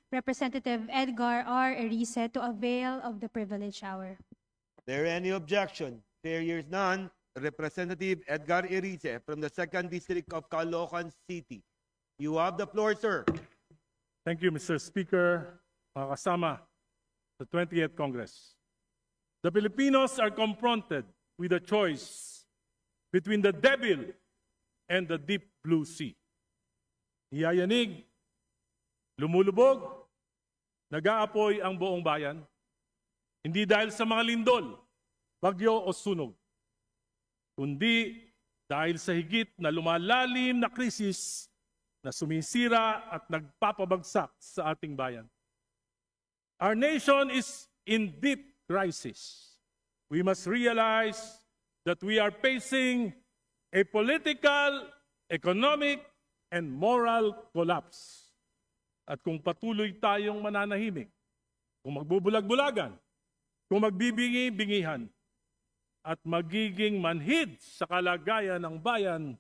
Representative Edgar R. Erice to avail of the privilege hour. There any objection? There is none. Representative Edgar Erice from the 2nd District of Caloocan City. You have the floor, sir. Thank you, Mr. Speaker. Mga kasama sa 20th Congress. The Filipinos are confronted with a choice between the devil and the deep blue sea. Iyayanig, lumulubog, nag-aapoy ang buong bayan, hindi dahil sa mga lindol, bagyo o sunog, kundi dahil sa higit na lumalalim na krisis na sumisira at nagpapabagsak sa ating bayan. Our nation is in deep crisis. We must realize that we are facing a political, economic, and moral collapse. At kung patuloy tayong mananahimik, kung magbubulag-bulagan, kung magbibingi-bingihan, at magiging manhid sa kalagayan ng bayan,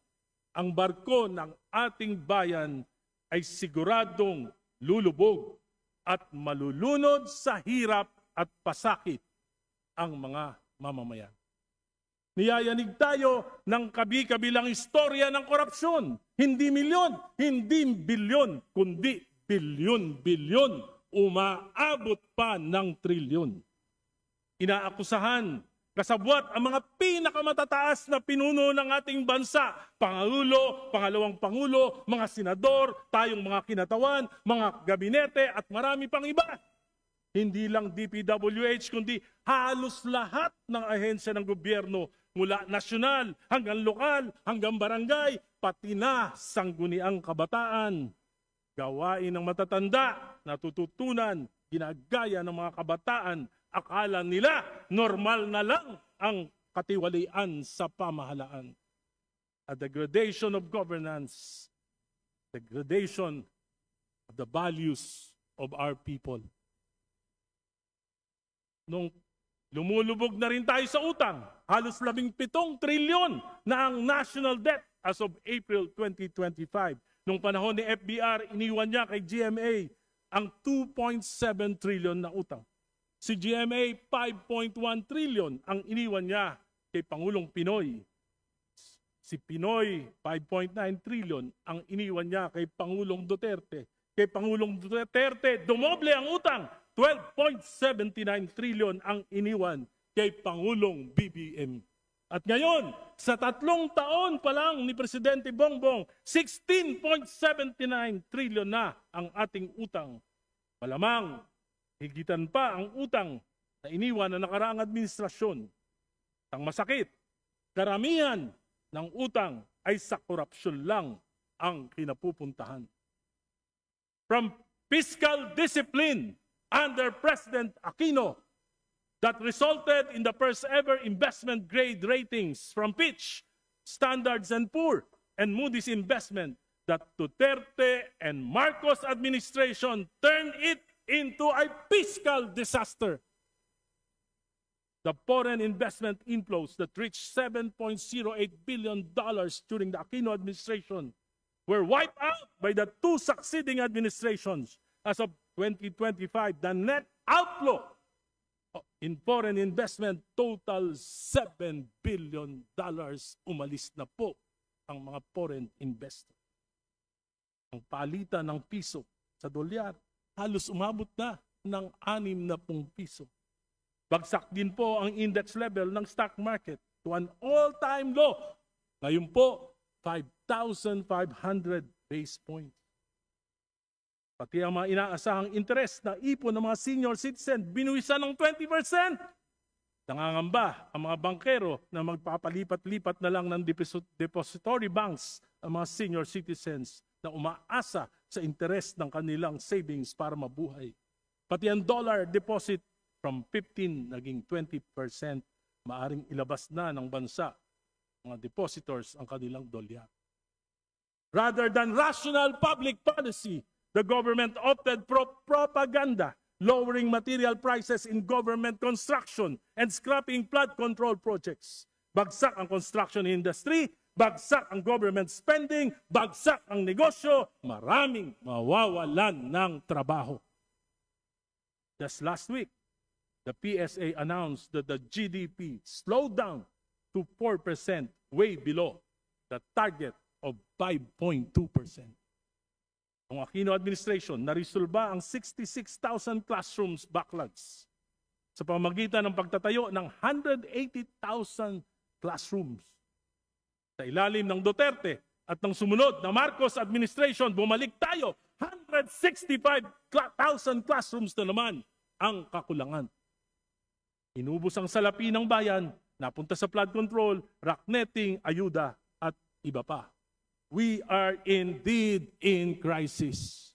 ang barko ng ating bayan ay siguradong lulubog at malulunod sa hirap at pasakit ang mga mamamayan. Niyayanig tayo ng kabi-kabilang istorya ng korupsyon. Hindi milyon, hindi bilyon, kundi bilyon-bilyon, umaabot pa ng trilyon. Inaakusahan, kasabwat ang mga pinakamatataas na pinuno ng ating bansa, Pangulo, Pangalawang Pangulo, mga senador, tayong mga kinatawan, mga gabinete at marami pang iba. Hindi lang DPWH kundi halos lahat ng ahensya ng gobyerno mula nasyonal hanggang lokal, hanggang barangay, pati na sangguniang kabataan. Gawain ng matatanda, natututunan, ginagaya ng mga kabataan, akala nila normal na lang ang katiwalian sa pamahalaan. A degradation of governance, degradation of the values of our people. Nung lumulubog na rin tayo sa utang, halos 17 trilyon na ang national debt as of April 2025. Nung panahon ni FBR, iniwan niya kay GMA ang 2.7 trillion na utang. Si GMA, 5.1 trillion ang iniwan niya kay Pangulong Pinoy. Si Pinoy, 5.9 trillion ang iniwan niya kay Pangulong Duterte. Kay Pangulong Duterte, dumoble ang utang. 12.79 trillion ang iniwan kay Pangulong BBM. At ngayon, sa 3 taon pa lang ni Presidente Bongbong, 16.79 trillion na ang ating utang. Malamang, higitan pa ang utang na iniwan ng nakaraang administrasyon. Ang masakit, karamihan ng utang ay sa korupsyon lang ang kinapupuntahan. From fiscal discipline under President Aquino that resulted in the first ever investment grade ratings from Fitch, Standards and Poor, and Moody's Investment that Duterte and Marcos administration turned it into a fiscal disaster. The foreign investment inflows that reached $7.08 billion during the Aquino administration were wiped out by the 2 succeeding administrations. As of 2025, the net outflow in foreign investment total $7 billion. Umalis na po ang mga foreign investor. Ang palitan ng piso sa dolyar halos umabot na ng 60 piso. Bagsak din po ang index level ng stock market to an all-time low. Ngayon po, 5,500 base points. Pati ang mga inaasahang interest na ipon ng mga senior citizen, binuwisan ng 20%. Nangangamba ang mga bankero na magpapalipat-lipat na lang ng depository banks ang mga senior citizens na umaasa sa interest ng kanilang savings para mabuhay. Pati ang dollar deposit from 15 naging 20%, maaring ilabas na ng bansa, mga depositors ang kanilang dolyar. Rather than rational public policy, the government opted for propaganda, lowering material prices in government construction and scrapping flood control projects. Bagsak ang construction industry, bagsak ang government spending, bagsak ang negosyo, maraming mawawalan ng trabaho. Just last week, the PSA announced that the GDP slowed down to 4%, way below the target of 5.2%. Ang Aquino administration, narisolba ang 66,000 classrooms backlogs sa pamamagitan ng pagtatayo ng 180,000 classrooms. Sa ilalim ng Duterte at ng sumunod na Marcos administration, bumalik tayo, 165,000 classrooms na naman ang kakulangan. Inubos ang salapi ng bayan, napunta sa flood control, rock netting, ayuda, at iba pa. We are indeed in crisis.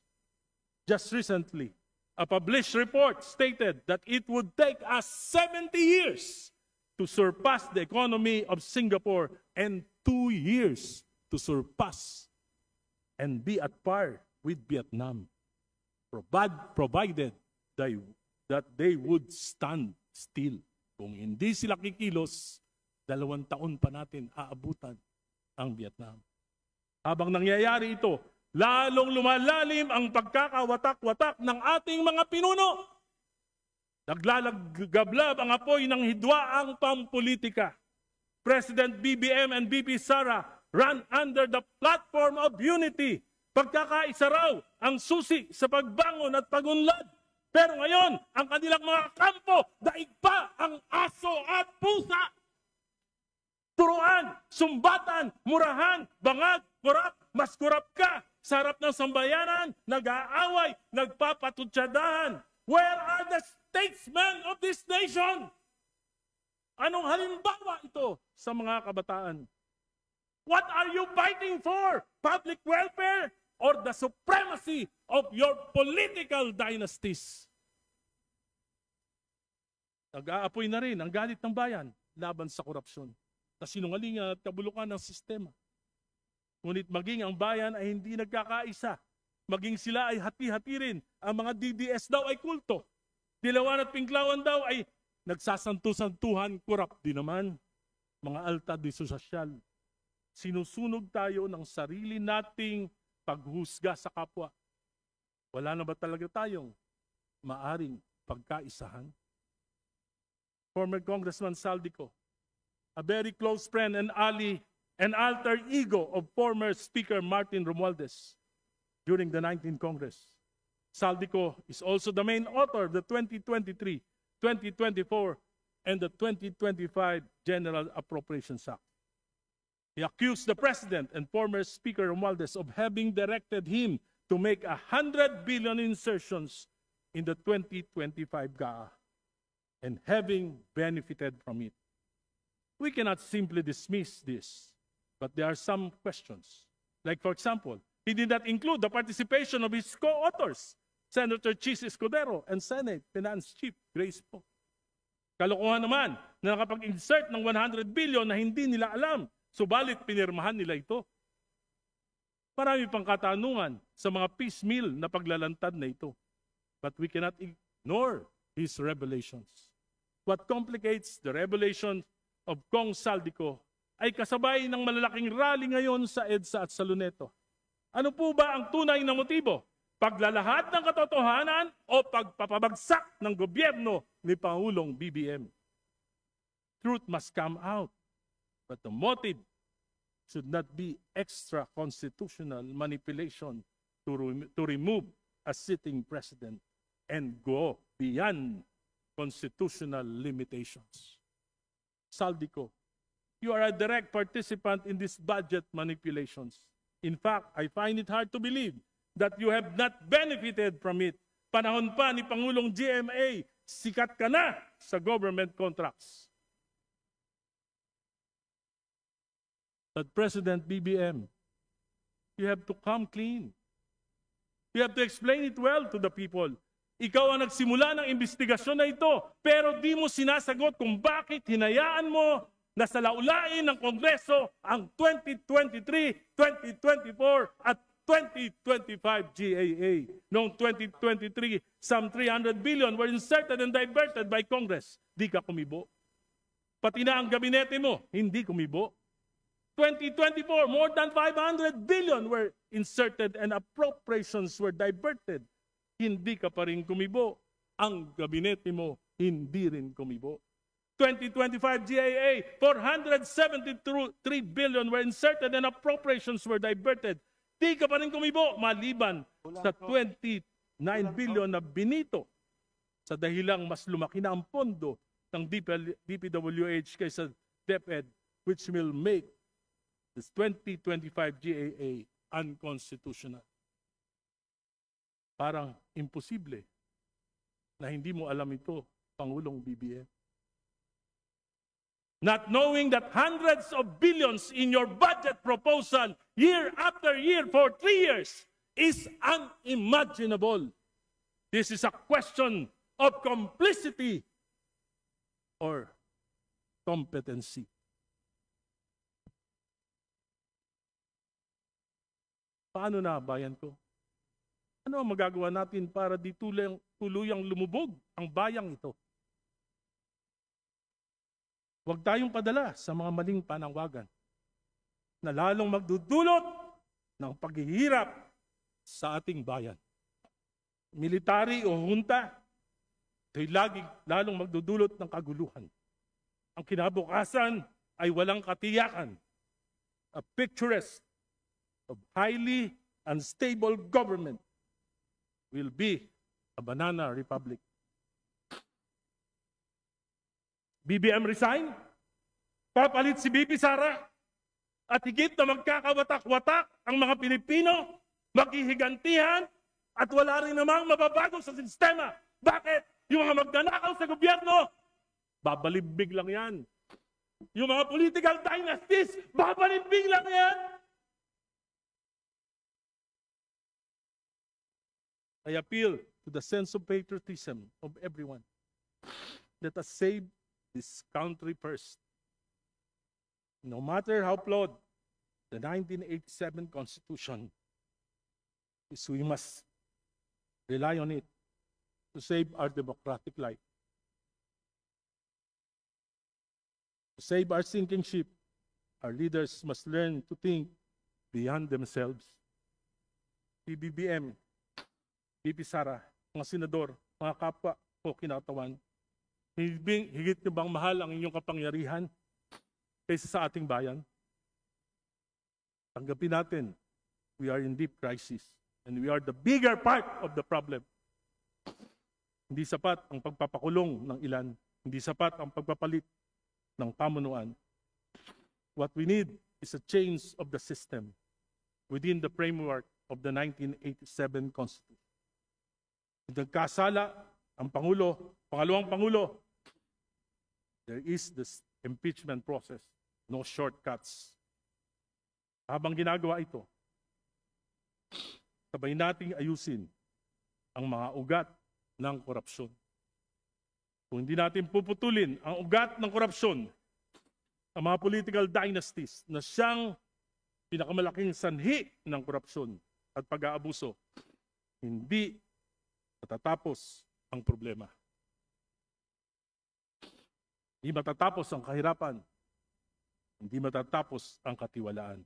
Just recently, a published report stated that it would take us 70 years to surpass the economy of Singapore and 2 years to surpass and be at par with Vietnam, provided that they would stand still. Kung hindi sila kikilos, 2 taon pa natin aabutan ang Vietnam. Habang nangyayari ito, lalong lumalalim ang pagkakawatak-watak ng ating mga pinuno. Naglalagablab ang apoy ng hidwaang pampolitika. President BBM and VP Sara ran under the platform of unity. Pagkakaisa raw ang susi sa pagbangon at pagunlad. Pero ngayon, ang kanilang mga kampo, daig pa ang aso at pusa. Turuan, sumbatan, murahan, bangag, kurap, mas kurap ka. Sa harap ng sambayanan, nag-aaway, nagpapatutsadahan. Where are the statesmen of this nation? Anong halimbawa ito sa mga kabataan? What are you fighting for? Public welfare or the supremacy of your political dynasties? Nag-aapoy na rin ang galit ng bayan laban sa korupsyon, kasinungalingan at kabulukan ng sistema. Ngunit maging ang bayan ay hindi nagkakaisa, maging sila ay hati-hati rin, ang mga DDS daw ay kulto, Dilawan at Pinklawan daw ay nagsasantu-santuhan, kurap din naman, mga alta de sosyal. Sinusunog tayo ng sarili nating paghusga sa kapwa. Wala na ba talaga tayong maaring pagkaisahan? Former Congressman Saldico, a very close friend and ally and alter ego of former Speaker Martin Romualdez during the 19th Congress. Saldico is also the main author of the 2023, 2024, and the 2025 General Appropriations Act. He accused the President and former Speaker Romualdez of having directed him to make 100 billion insertions in the 2025 GAA and having benefited from it. We cannot simply dismiss this, but there are some questions. Like, for example, he did not include the participation of his co-authors, Senator Chis Escudero and Senate Finance Chief Grace Poe. Kalokohan naman na nakapag-insert ng 100 billion na hindi nila alam, subalit pinirmahan nila ito. Marami pang katanungan sa mga piecemeal na paglalantad na ito. But we cannot ignore his revelations. What complicates the revelation of Kong Saldico ay kasabay ng malalaking rally ngayon sa EDSA at sa Luneto. Ano po ba ang tunay na motibo? Paglalahat ng katotohanan o pagpapabagsak ng gobyerno ni Pangulong BBM? Truth must come out, but the motive should not be extra constitutional manipulation to remove a sitting president and go beyond constitutional limitations. Saldico, you are a direct participant in these budget manipulations. In fact, I find it hard to believe that you have not benefited from it. Panahon pa ni Pangulong GMA, sikat ka na sa government contracts. But President BBM, you have to come clean. You have to explain it well to the people. Ikaw ang nagsimula ng investigasyon na ito, pero di mo sinasagot kung bakit hinayaan mo na salaulain ng Kongreso ang 2023, 2024 at 2025 GAA. Noong 2023, some 300 billion were inserted and diverted by Congress. Di ka kumibo. Pati na ang gabinete mo, hindi kumibo. 2024, more than 500 billion were inserted and appropriations were diverted. Hindi ka pa rin kumibo. ang gabinete mo hindi rin kumibo. 2025 GAA, 473 billion were inserted and appropriations were diverted. Di ka pa rin kumibo maliban sa 29 billion na binito sa dahilang mas lumaki na ang pondo ng DPWH kaysa DepEd, which will make this 2025 GAA unconstitutional. Parang imposible na hindi mo alam ito, Pangulong BBM. Not knowing that hundreds of billions in your budget proposal year after year for 3 years is unimaginable. This is a question of complicity or competency. Paano na, bayan ko? Ano ang magagawa natin para di tuluyang lumubog ang bayang ito? Huwag tayong padala sa mga maling panawagan na lalong magdudulot ng paghihirap sa ating bayan. Military o junta, ito'y lalong magdudulot ng kaguluhan. Ang kinabukasan ay walang katiyakan. A picturesque of highly unstable government will be a banana republic. BBM resign, papalit si BP Sara, at higit na magkakawatak-watak ang mga Pilipino, maghihigantihan, at wala rin namang mababago sa sistema. Bakit? Yung mga magnanakaw sa gobyerno, babalibig lang yan. Yung mga political dynasties, babalibig lang yan. I appeal to the sense of patriotism of everyone. Let us save this country first. No matter how flawed the 1987 Constitution is, we must rely on it to save our democratic life. To save our sinking ship, our leaders must learn to think beyond themselves. PBBM, BP Sara, mga senador, mga kapwa ko kinatawan, higit nyo bang mahal ang inyong kapangyarihan kaysa sa ating bayan? Tanggapin natin, we are in deep crisis and we are the bigger part of the problem. Hindi sapat ang pagpapakulong ng ilan, hindi sapat ang pagpapalit ng pamunuan. What we need is a change of the system within the framework of the 1987 Constitution. Nagkasala ang Pangulo, pangalawang Pangulo, there is this impeachment process, no shortcuts. Habang ginagawa ito, sabay nating ayusin ang mga ugat ng korupsyon. Kung hindi natin puputulin ang ugat ng korupsyon, ang mga political dynasties na siyang pinakamalaking sanhi ng korupsyon at pag-aabuso, hindi matatapos ang problema. Hindi matatapos ang kahirapan. Hindi matatapos ang katiwalaan.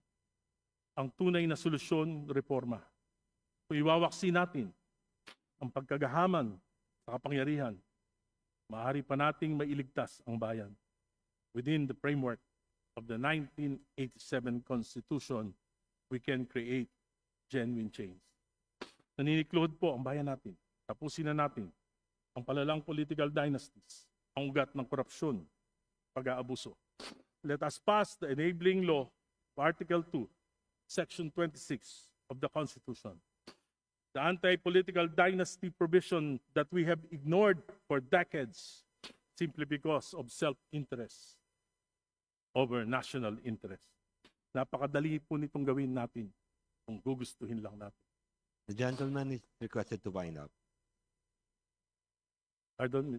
Ang tunay na solusyon, reforma. Kung iwawaksi natin ang pagkagahaman sa kapangyarihan, maaari pa nating mailigtas ang bayan. Within the framework of the 1987 Constitution, we can create genuine change. Naniniklod po ang bayan natin. Tapusin na natin ang palalang political dynasties, ang ugat ng korupsyon, pag-aabuso. Let us pass the enabling law, Article 2, Section 26 of the Constitution. The anti-political dynasty provision that we have ignored for decades simply because of self-interest over national interest. Napakadali po nitong gawin natin kung gugustuhin lang natin. The gentleman is requested to wind up. Pardon,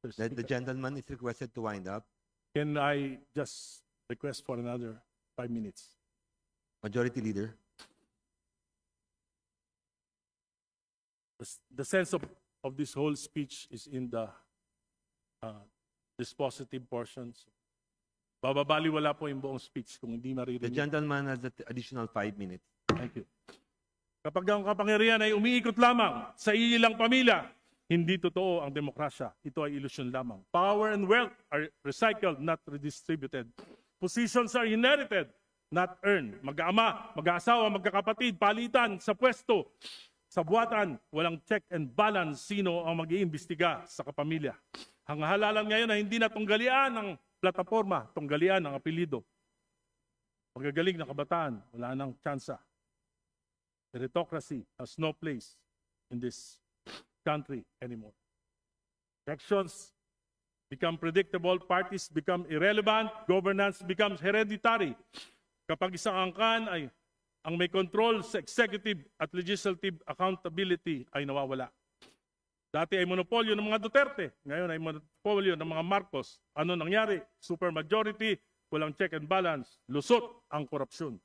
The gentleman is requested to wind up. can I just request for another 5 minutes? Majority Leader. The sense of this whole speech is in the dispositive portions. Bababaliwala po yung buong speech kung hindi The maririnig. gentleman has the additional 5 minutes. Thank you. Kapag ang kapangyarihan ay umiikot lamang sa ilang pamilya, Hindi totoo ang demokrasya. Ito ay ilusyon lamang. Power and wealth are recycled, not redistributed. Positions are inherited, not earned. Mag-ama, mag-aasawa, magkakapatid, palitan sa pwesto. Sa buwatan, walang check and balance sino ang mag-iimbestiga sa kapamilya. Ang halalan ngayon na hindi na tunggalian ng plataforma, tunggalian ng apelido. Magagaling na kabataan, wala nang tsansa. Meritocracy has no place in this country anymore. Elections become predictable, parties become irrelevant, governance becomes hereditary. Kapag isang angkan ay ang may control sa executive at legislative accountability ay nawawala. Dati ay monopolyo ng mga Duterte, ngayon ay monopolyo ng mga Marcos. Ano nangyari? Supermajority, walang check and balance, lusot ang korupsyon.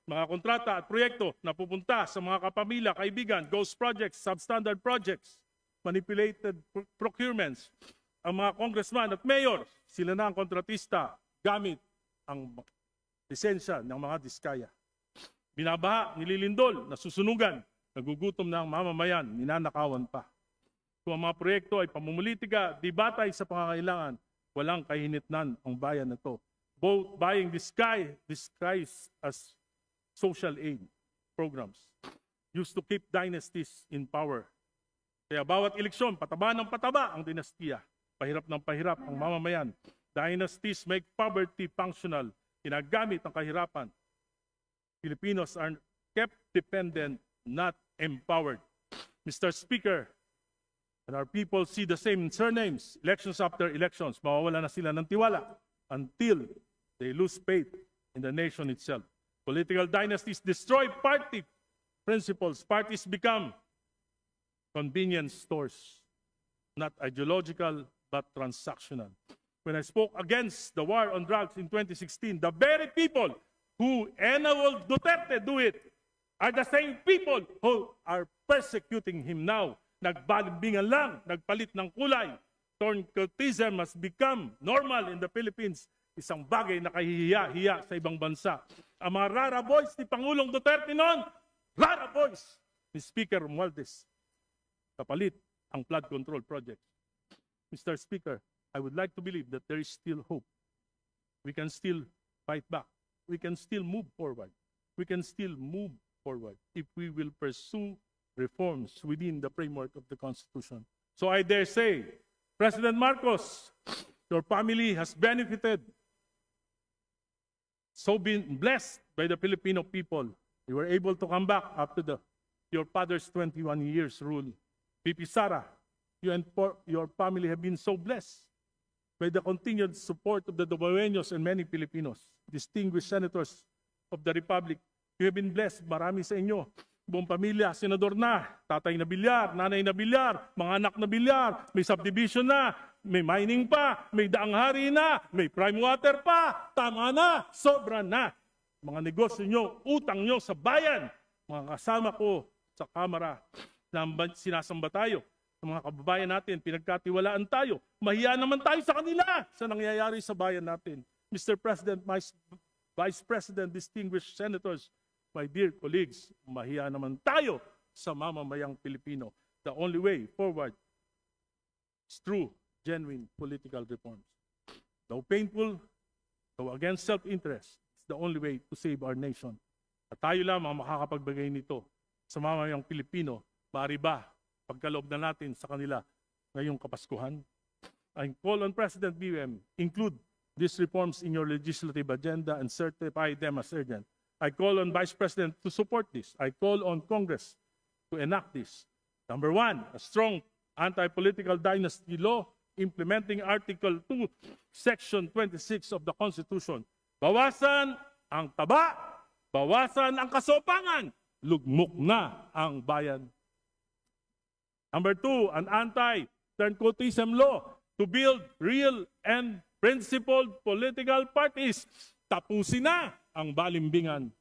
Mga kontrata at proyekto na pupunta sa mga kapamilya, kaibigan, ghost projects, substandard projects, manipulated procurements. Ang mga congressman at mayor, sila na ang kontratista gamit ang lisensya ng mga diskaya. Binabaha, nililindol, nasusunugan, nagugutom na ang mamamayan, ninanakawan pa. Kung ang mga proyekto ay pamumulitika, di batay sa pangangailangan, walang kahinitnan ang bayan na to. Both buying disguise as social aid programs used to keep dynasties in power. Kaya bawat eleksyon, pataba ng pataba ang dinastiya. Pahirap ng pahirap ang mamamayan. Dynasties make poverty functional. Ginagamit ang kahirapan. Filipinos are kept dependent, not empowered. Mr. Speaker, and our people see the same surnames, elections after elections, mawawala na sila ng tiwala until they lose faith in the nation itself. Political dynasties destroy party principles. Parties become convenience stores, not ideological but transactional. When I spoke against the war on drugs in 2016, the very people who enabled Duterte do it are the same people who are persecuting him now. Nagbalimbingan lang, nagpalit ng kulay. Turncoatism has become normal in the Philippines. Isang bagay na kahihiya-hiya sa ibang bansa. Ang mga rara boys ni Pangulong Duterte noon, rara boys ni Speaker Romualdez. Kapalit ang flood control project. Mr. Speaker, I would like to believe that there is still hope. We can still fight back. We can still move forward. We can still move forward if we will pursue reforms within the framework of the Constitution. So I dare say, President Marcos, your family has benefited, so been blessed by the Filipino people. You were able to come back after your father's 21 years rule. Pipi Sara, you and your family have been so blessed by the continued support of the Dueños and many Filipinos. Distinguished senators of the Republic, you have been blessed. Marami sa inyo. Buong pamilya, senador na, tatay na bilyar, nanay na bilyar, mga anak na bilyar, may subdivision na, may mining pa, may daang hari na, may prime water pa, tama na, sobra na. Mga negosyo nyo, utang nyo sa bayan, mga kasama ko sa Kamara, sinasamba tayo, ng mga kababayan natin, pinagkatiwalaan tayo, mahiya naman tayo sa kanila sa nangyayari sa bayan natin. Mr. President, Vice President, distinguished senators, my dear colleagues, mahiya naman tayo sa mamamayang Pilipino. The only way forward is through genuine political reforms. Though painful, though against self-interest, it's the only way to save our nation. At tayo lamang makakapagbigay nito sa mamamayang Pilipino, maaari ba pagkaloob na natin sa kanila ngayong Kapaskuhan? I call on President BBM, include these reforms in your legislative agenda and certify them as urgent. I call on Vice President to support this. I call on Congress to enact this. Number 1, a strong anti-political dynasty law implementing Article 2, Section 26 of the Constitution. Bawasan ang taba, bawasan ang kasopangan, lugmok na ang bayan. Number 2, an anti-turncoatism law to build real and principled political parties. Tapusin na ang balimbingan.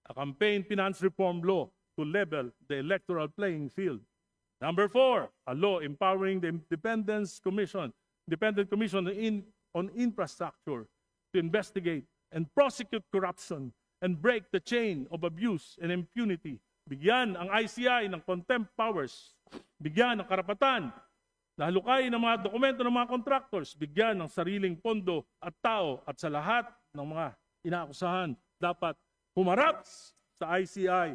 A campaign finance reform law to level the electoral playing field. Number 4, a law empowering the Independent Commission on Infrastructure to investigate and prosecute corruption and break the chain of abuse and impunity bigyan ang ICI ng contempt powers, bigyan ng karapatan na halukayin ng mga dokumento ng mga contractors, bigyan ng sariling pondo at tao, at sa lahat ng mga inaakusahan dapat humarap sa ICI,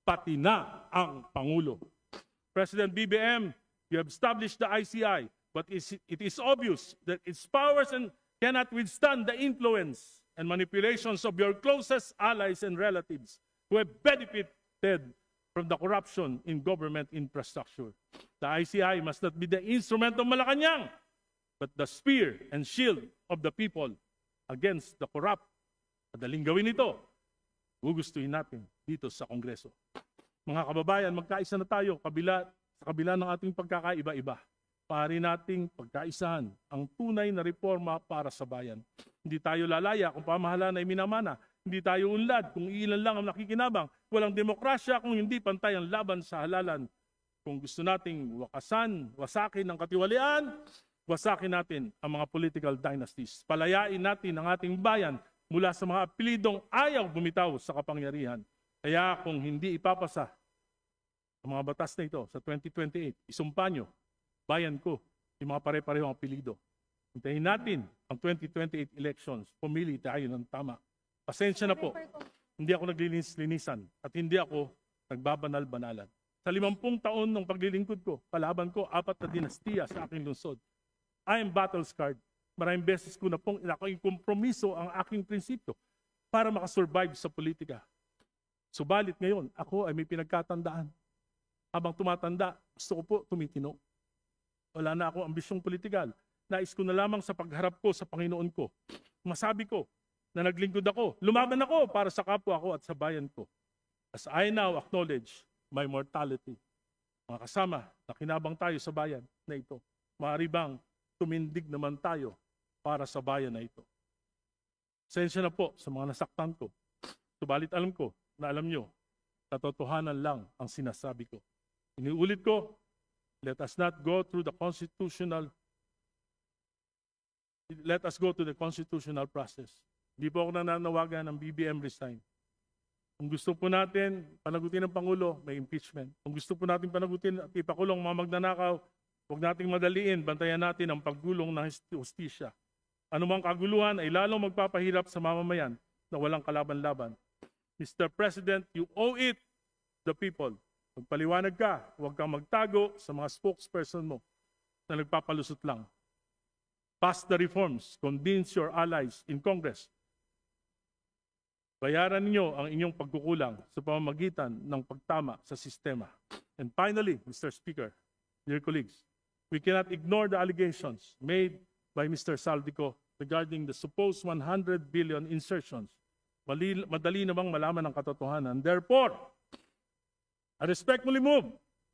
pati na ang Pangulo. President BBM, you have established the ICI, but it is obvious that its powers cannot withstand the influence and manipulations of your closest allies and relatives who have benefited from the corruption in government infrastructure. The ICI must not be the instrument of Malacanang, but the spear and shield of the people against the corrupt. Madaling gawin ito. Gugustuhin natin dito sa Kongreso. Mga kababayan, magkaisa na tayo sa kabila ng ating pagkakaiba-iba. Maaari nating pagkaisahan ang tunay na reforma para sa bayan. Hindi tayo lalaya kung pamahalaan ay minamana. Hindi tayo unlad kung ilan lang ang nakikinabang. Walang demokrasya kung hindi pantay ang laban sa halalan. Kung gusto nating wasakin ang katiwalian, wasakin natin ang mga political dynasties. Palayain natin ang ating bayan mula sa mga apelidong ayaw bumitaw sa kapangyarihan. Kaya kung hindi ipapasa ang mga batas na ito sa 2028, isumpa nyo, bayan ko, yung mga pare-parehong apelido. Hintayin natin ang 2028 elections. Pumili tayo ng tama. Pasensya na po. Hindi ako naglilinis-linisan at hindi ako nagbabanal-banalan. Sa 50 taon ng paglilingkod ko, kalaban ko 4 na dinastiya sa aking lungsod. I am battle-scarred. Maraming beses ko na pong kompromiso ang aking prinsipyo para makasurvive sa politika. Subalit ngayon, ako ay may pinagkatandaan. Habang tumatanda, gusto ko po tumitino. Wala na akong ambisyong politikal. Nais ko na lamang sa pagharap ko sa Panginoon ko. Masabi ko na naglingkod ako, lumaban ako para sa kapwa ko at sa bayan ko. As I now acknowledge my mortality. Mga kasama, nakinabang tayo sa bayan na ito. Maaari bang tumindig naman tayo para sa bayan na ito? Pasensya na po sa mga nasaktan ko. Subalit alam ko na alam nyo, katotohanan lang ang sinasabi ko. Iniulit ko, let us go to the constitutional process. Hindi po ako nananawagan ng BBM resign. Kung gusto po natin panagutin ng Pangulo, may impeachment. Kung gusto po natin panagutin at ipakulong mga magnanakaw, huwag nating madaliin, bantayan natin ang paggulong ng hustisya. Anumang kaguluhan ay lalong magpapahirap sa mamamayan na walang kalaban-laban. Mr. President, you owe it the people. Magpaliwanag ka, huwag kang magtago sa mga spokesperson mo na nagpapalusot lang. Pass the reforms, convince your allies in Congress. Bayaran ninyo ang inyong pagkukulang sa pamamagitan ng pagtama sa sistema. And finally, Mr. Speaker, dear colleagues, we cannot ignore the allegations made by Mr. Saldico regarding the supposed 100 billion insertions. Madali namang malaman ang katotohanan. Therefore, I respectfully move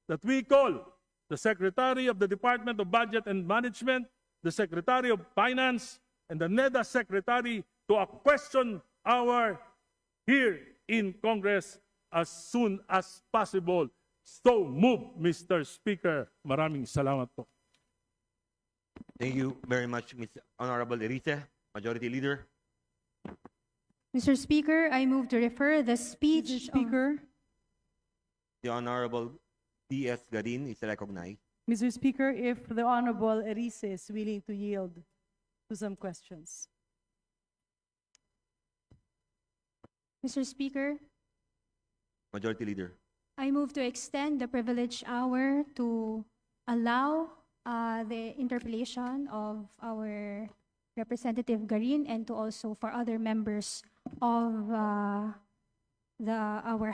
that we call the Secretary of the Department of Budget and Management, the Secretary of Finance, and the NEDA Secretary to a question hour here in Congress as soon as possible. So move, Mr. Speaker. Maraming salamat po. Thank you very much, Ms. Honorable Erice, Majority Leader. Mr. Speaker, I move to refer the speech. Mr. Speaker, The Honorable D.S. Garin is recognized. Mr. Speaker, if the Honorable Erice is willing to yield to some questions. Mr. Speaker, Majority Leader. I move to extend the privilege hour to allow the interpellation of our Representative Garin and to also for other members of our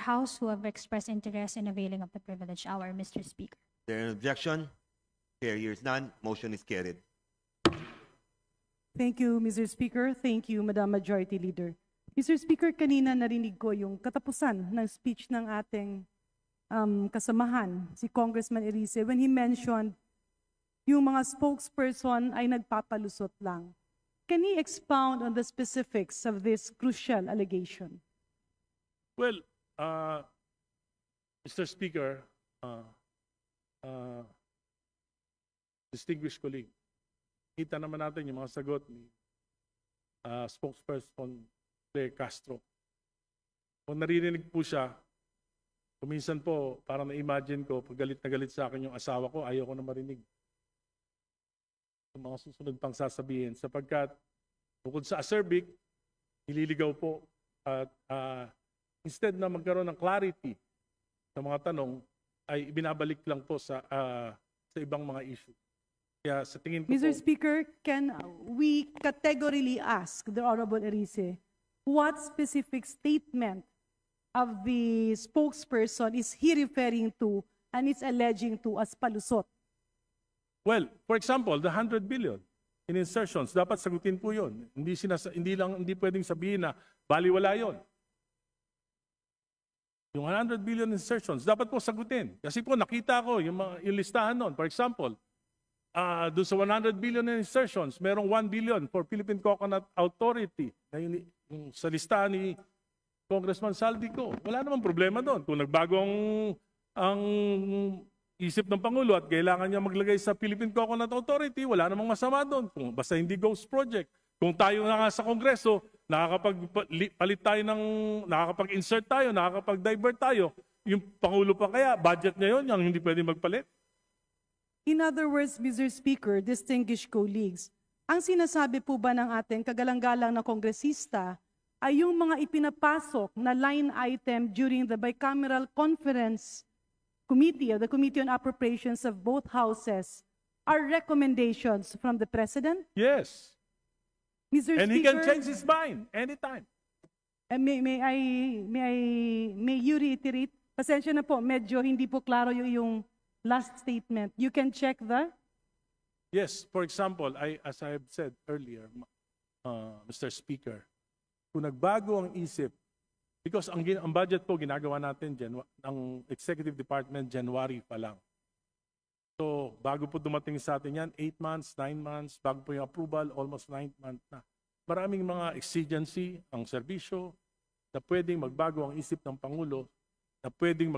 House who have expressed interest in availing of the privilege hour, Mr. Speaker. There an objection? Fair hears none. Motion is carried. Thank you, Mr. Speaker. Thank you, Madam Majority Leader. Mr. Speaker, kanina narinig ko yung katapusan ng speech ng ating kasamahan, si Congressman Erice, when he mentioned yung mga spokesperson ay nagpapalusot lang. Can he expound on the specifics of this crucial allegation? Well, Mr. Speaker, distinguished colleague, kita naman natin yung mga sagot ni spokesperson Claire Castro. Kung naririnig po siya, Kuminsan po, parang na-imagine ko, pag galit na galit sa akin yung asawa ko, ayaw ko na marinig. Yung mga susunod pang sasabihin. Sapagkat, bukod sa acerbic, nililigaw po. At instead na magkaroon ng clarity sa mga tanong, ay ibinabalik lang po sa ibang mga issue. Kaya sa tingin ko Mr. po, Speaker, can we categorically ask the Honorable Erice what specific statement of the spokesperson is he referring to and is alleging to as palusot? well, for example, the 100 billion in insertions, dapat sagutin po yun. Hindi pwedeng sabihin na baliwala yun. Yung 100 billion insertions, dapat po sagutin. Kasi po nakita ko yung listahan nun. For example, doon sa 100 billion in insertions, merong 1 billion for Philippine Coconut Authority. Na yung sa listahan ni Congressman Saldico. Wala namang problema doon. Kung nagbago ang isip ng Pangulo at kailangan niya maglagay sa Philippine Coconut Authority, wala namang masama doon. Kung basta hindi ghost project. Kung tayo na nga sa Kongreso, nakakapag-palit tayo nakakapag-insert tayo, nakakapag-divert tayo, yung Pangulo pa kaya, budget niya yun, yung hindi pwede magpalit? In other words, Mr. Speaker, distinguished colleagues, ang sinasabi po ba ng ating kagalang-galang na kongresista ay yung mga ipinapasok na line item during the bicameral conference committee or the Committee on Appropriations of both houses are recommendations from the President? Yes. Mr. And Speaker, he can change his mind anytime. may you reiterate? Pasensya na po, medyo hindi po klaro yung last statement. You can check the? Yes, for example, as I have said earlier, Mr. Speaker, kung nagbago ang isip, because ang budget po ginagawa natin ng Executive Department January pa lang. So, bago po dumating sa atin yan, 8 months, 9 months, bago po yung approval, almost 9 months na. Maraming mga exigency ang serbisyo na pwedeng magbago ang isip ng Pangulo, na pwedeng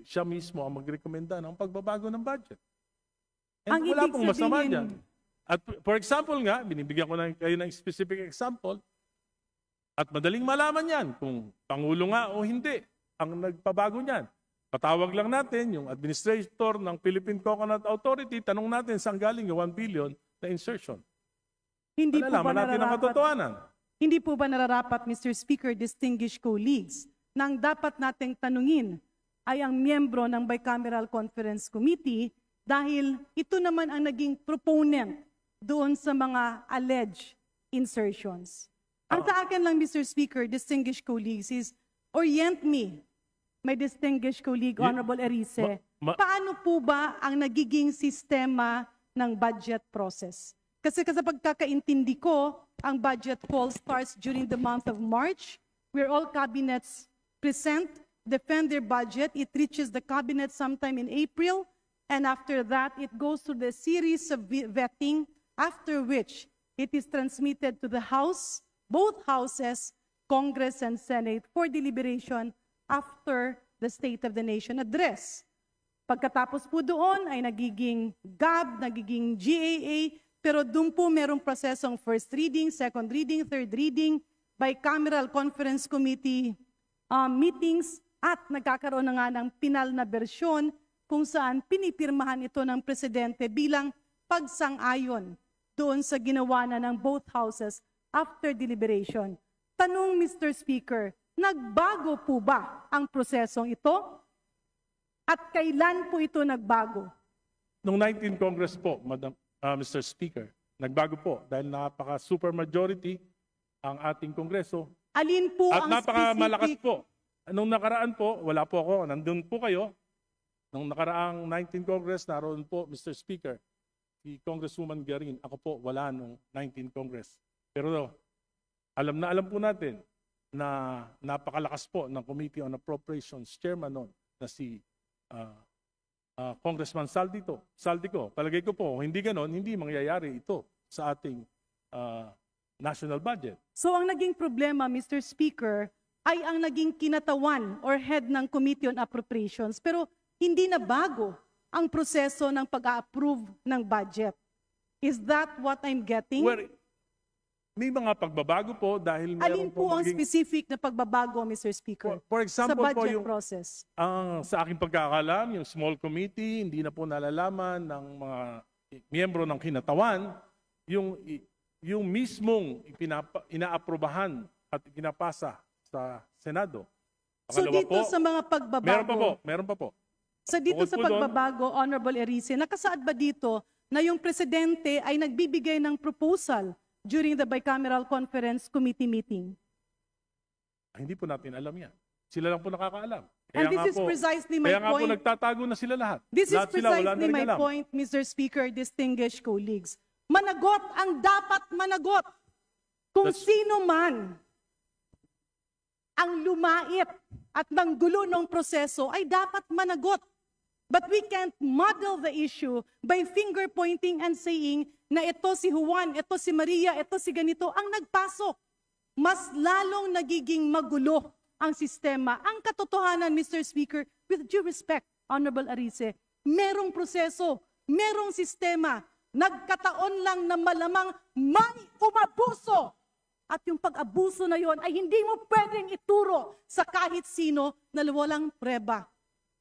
siya mismo ang magrekomenda ng pagbabago ng budget. And Ang wala ibig pong masama sabihin- dyan. At for example nga, binibigyan ko na kayo ng specific example, at madaling malaman yan kung Pangulo nga o hindi ang nagpabago niyan. Patawag lang natin yung administrator ng Philippine Coconut Authority, tanong natin saan galing yung 1 billion na insertion. Hindi po ba Malalaman natin ang nararapat? katotohanan. Hindi po ba nararapat, Mr. Speaker, distinguished colleagues, na ang dapat nating tanungin ay ang miyembro ng Bicameral Conference Committee dahil ito naman ang naging proponent doon sa mga alleged insertions. Ang sa akin lang, Mr. Speaker, distinguished colleagues, is orient me, my distinguished colleague, Honorable Erice, paano po ba ang nagiging sistema ng budget process? Kasi sa pagkakaintindi ko, ang budget call starts during the month of March, where all cabinets present, defend their budget. It reaches the cabinet sometime in April, and after that, it goes through the series of vetting, after which it is transmitted to the House, both houses, Congress and Senate, for deliberation after the State of the Nation address. Pagkatapos po doon ay nagiging GAB, nagiging GAA, pero doon po merong prosesong first reading, second reading, third reading, bicameral conference committee meetings, at nagkakaroon na nga ng pinal na bersyon kung saan pinipirmahan ito ng presidente bilang pagsang-ayon doon sa ginawa na ng both houses after deliberation. Tanong, Mr. Speaker, nagbago po ba ang prosesong ito? At kailan po ito nagbago? Noong 19 Congress po, Mr. Speaker, nagbago po dahil napaka-super majority ang ating Kongreso. Alin po At ang napaka-malakas specific? po. Nung nakaraan po, wala po ako, nandun po kayo. Nung nakaraang 19 Congress, naroon po, Mr. Speaker, si Congresswoman Garin. Ako po, wala nung 19 Congress. Pero alam po natin na napakalakas po ng Committee on Appropriations Chairman noon na si Congressman Saldico. Palagay ko po, hindi ganon, hindi mangyayari ito sa ating national budget. So ang naging problema, Mr. Speaker, ay ang naging kinatawan or head ng Committee on Appropriations. Pero hindi na bago ang proseso ng pag-a-approve ng budget. Is that what I'm getting? Where, May mga pagbabago po dahil Alin meron po ang maging- specific na pagbabago, Mr. Speaker, For sa example po budget yung process? sa aking pagkakalam, yung small committee, hindi na po nalalaman ng mga miyembro ng kinatawan, yung mismong inaaprobahan at pinapasa sa Senado. So Pangalawa dito sa mga pagbabago, meron pa po. So dito Bukod sa po doon- pagbabago, Honorable Erice, nakasaad ba dito na yung presidente ay nagbibigay ng proposal during the bicameral conference committee meeting? Hindi po natin alam yan. Sila lang po nakakaalam. And this nga is precisely my kaya nga po point. nagtatago na sila lahat. This is Lahat sila, wala na precisely rin my alam. point, Mr. Speaker, distinguished colleagues. Managot ang dapat managot. Kung That's- sino man ang lumait at nanggulo ng proseso ay dapat managot. But we can't muddle the issue by finger pointing and saying na ito si Juan, ito si Maria, ito si ganito ang nagpasok. Mas lalong nagiging magulo ang sistema. Ang katotohanan, Mr. Speaker, with due respect, Honorable Arice, merong proseso, merong sistema. Nagkataon lang na malamang may umabuso. At yung pag-abuso na yon ay hindi mo pwedeng ituro sa kahit sino na walang preba.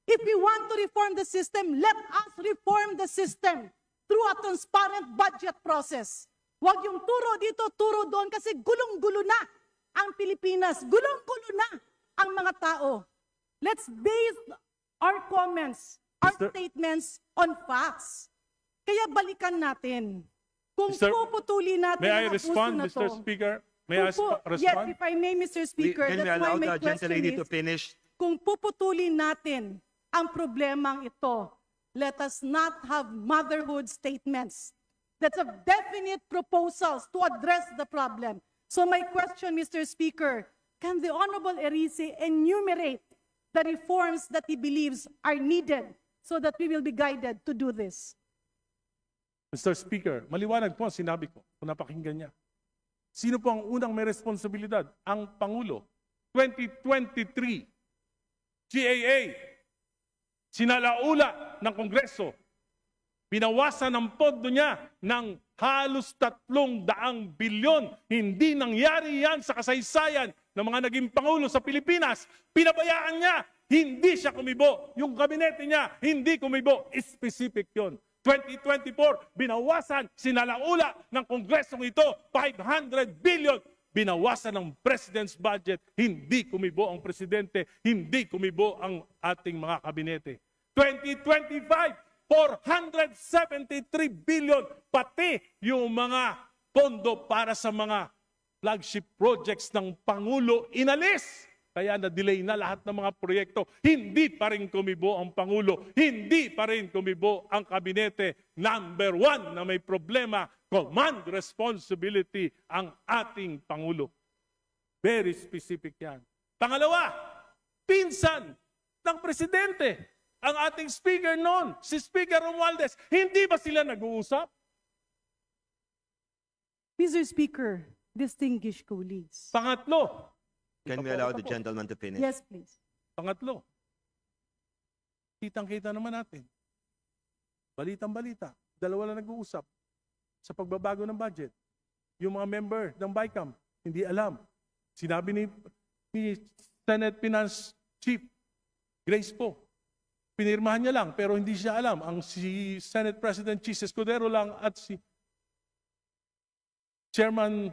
If we want to reform the system, let us reform the system through a transparent budget process. Huwag yung turo dito, turo doon kasi gulong-gulo na ang Pilipinas. Gulong-gulo na ang mga tao. Let's base our comments, our Mr. statements on facts. Kaya balikan natin. Kung Mr. puputulin natin May I ang abuso respond, na Mr. to. Speaker? May I Yes, respond? if I may, Mr. Speaker, Can we that's why allow my the question gentle lady is, to finish? kung puputulin natin ang problemang ito, let us not have motherhood statements. That's a definite proposals to address the problem. So my question, Mr. Speaker, can the Honorable Erice enumerate the reforms that he believes are needed so that we will be guided to do this? Mr. Speaker, maliwanag po ang sinabi ko kung napakinggan niya. Sino po ang unang may responsibilidad? Ang Pangulo. 2023, GAA, sinalaula ng Kongreso. Binawasan ang pondo niya ng halos 300 bilyon. Hindi nangyari yan sa kasaysayan ng mga naging Pangulo sa Pilipinas. Pinabayaan niya, hindi siya kumibo. Yung kabinete niya, hindi kumibo. Specific yon. 2024, binawasan, sinalaula ng Kongresong ito, 500 billion. Binawasan ng President's budget, hindi kumibo ang Presidente, hindi kumibo ang ating mga kabinete. 2025, 473 billion, pati yung mga pondo para sa mga flagship projects ng Pangulo inalis. Kaya na-delay na lahat ng mga proyekto. Hindi pa rin kumibo ang Pangulo. Hindi pa rin kumibo ang kabinete. Number one na may problema, command responsibility ang ating Pangulo. Very specific yan. Pangalawa, pinsan ng Presidente. Ang ating Speaker noon, si Speaker Romualdez. Hindi ba sila nag-uusap? Mr. Speaker, distinguished colleagues. Pangatlo, Can we allow the gentleman to finish? Yes, please. Pangatlo, kitang-kita naman natin. Balitang-balita, dalawa lang nag-uusap sa pagbabago ng budget. Yung mga member ng BICAM, hindi alam. Sinabi ni Senate Finance Chief Grace po, pinirmahan niya lang pero hindi siya alam. Ang si Senate President Chis Escudero lang at si Chairman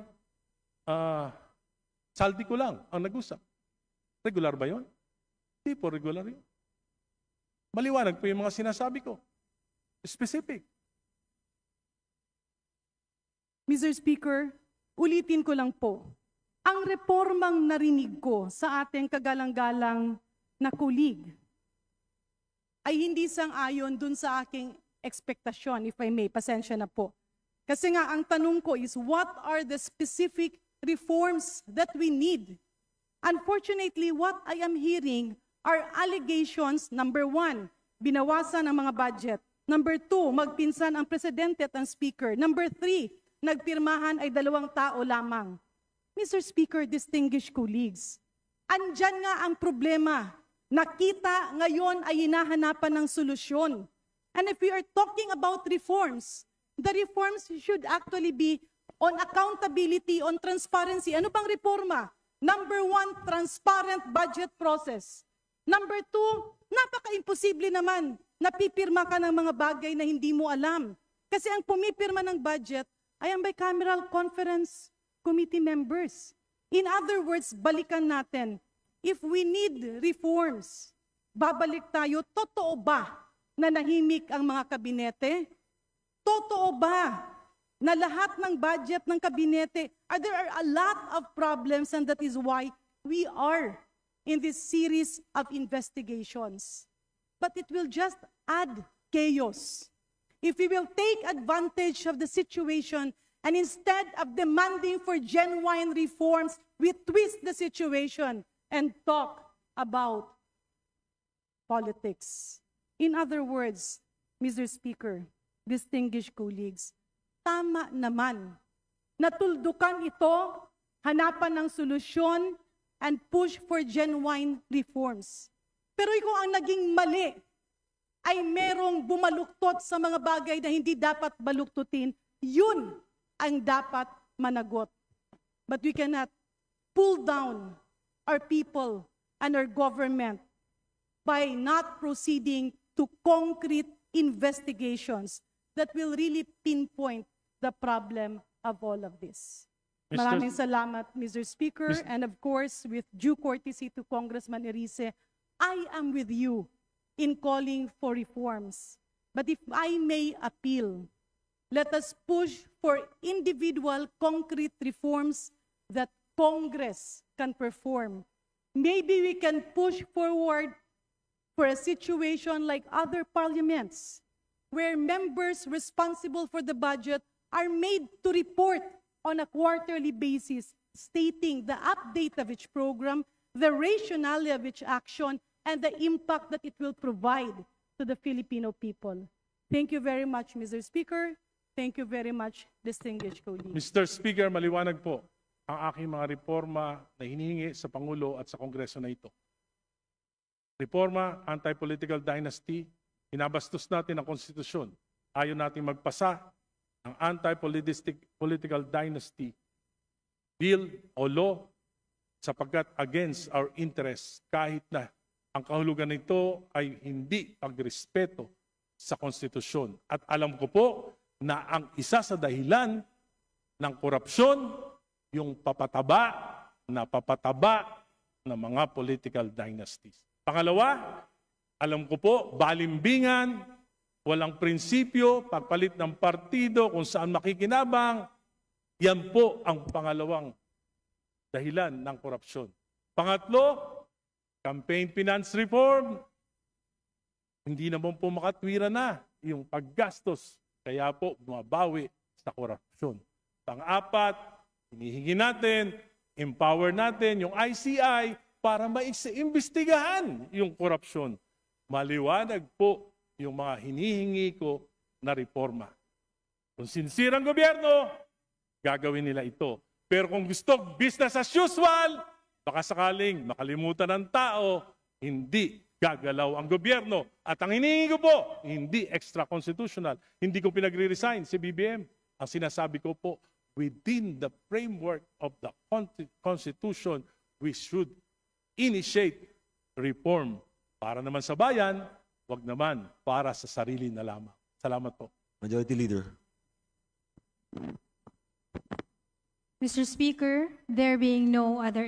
Saldico lang ang nag-usap. Regular ba yun? Hindi po regular yun. Maliwanag po yung mga sinasabi ko. Specific. Mr. Speaker, ulitin ko lang po. Ang reformang narinig ko sa ating kagalang-galang na kulig ay hindi sang-ayon dun sa aking ekspektasyon, if I may, pasensya na po. Kasi nga, ang tanong ko is, what are the specific reforms that we need? Unfortunately, what I am hearing are allegations, number one, binawasan ang mga budget. Number two, magpinsan ang presidente at ang speaker. Number three, nagpirmahan ay 2 tao lamang. Mr. Speaker, distinguished colleagues, andyan nga ang problema. Nakita ngayon ay hinahanapan ng solusyon. And if we are talking about reforms, the reforms should actually be on accountability, on transparency. Ano bang reforma? Number 1, transparent budget process. Number 2, napaka-imposible naman na pipirma ka ng mga bagay na hindi mo alam. Kasi ang pumipirma ng budget ay ang bicameral conference committee members. In other words, balikan natin. If we need reforms, babalik tayo, totoo ba na nahimik ang mga kabinete? Totoo ba na lahat ng budget ng kabinete, there are a lot of problems, and that is why we are in this series of investigations. But it will just add chaos. If we will take advantage of the situation and instead of demanding for genuine reforms, we twist the situation and talk about politics. In other words, Mr. Speaker, distinguished colleagues, tama naman. Natuldukan ito, hanapan ng solusyon, and push for genuine reforms. Pero kung ang naging mali ay merong bumaluktot sa mga bagay na hindi dapat baluktutin, yun ang dapat managot. But we cannot pull down our people and our government by not proceeding to concrete investigations that will really pinpoint the problem of all of this. Mr. Maraming salamat, Mr. Speaker. And of course, with due courtesy to Congressman Erice, I am with you in calling for reforms. But if I may appeal, let us push for individual concrete reforms that Congress can perform. Maybe we can push forward for a situation like other parliaments, where members responsible for the budget are made to report on a quarterly basis, stating the update of each program, the rationale of each action, and the impact that it will provide to the Filipino people. Thank you very much, Mr. Speaker. Thank you very much, distinguished colleagues. Mr. Speaker, maliwanag po ang aking mga reforma na hinihingi sa Pangulo at sa Kongreso na ito. Reforma, anti-political dynasty, binabastos natin ang konstitusyon. Ayaw natin magpasa ng anti-political dynasty bill o law sapagkat against our interests kahit na ang kahulugan nito ay hindi pagrespeto sa konstitusyon. At alam ko po na ang isa sa dahilan ng korupsyon, yung papataba ng mga political dynasties. Pangalawa, alam ko po, balimbingan, walang prinsipyo, pagpalit ng partido, kung saan makikinabang, yan po ang pangalawang dahilan ng korupsyon. Pangatlo, campaign finance reform, hindi naman po makatwira na yung paggastos, kaya po bumabawi sa korupsyon. Pang-apat, hinihingi natin, empower natin yung ICI para maimbestigahan yung korupsyon. Maliwanag po yung mga hinihingi ko na reforma. Kung sincere ang gobyerno, gagawin nila ito. Pero kung gusto business as usual, baka sakaling makalimutan ng tao, hindi gagalaw ang gobyerno. At ang hinihingi ko po, hindi extra-constitutional. Hindi ko pinagre-resign si BBM. Ang sinasabi ko po, within the framework of the Constitution, we should initiate reform. Para naman sa bayan, wag naman para sa sarili na lamang. Salamat po. Majority Leader. Mr. Speaker, there being no other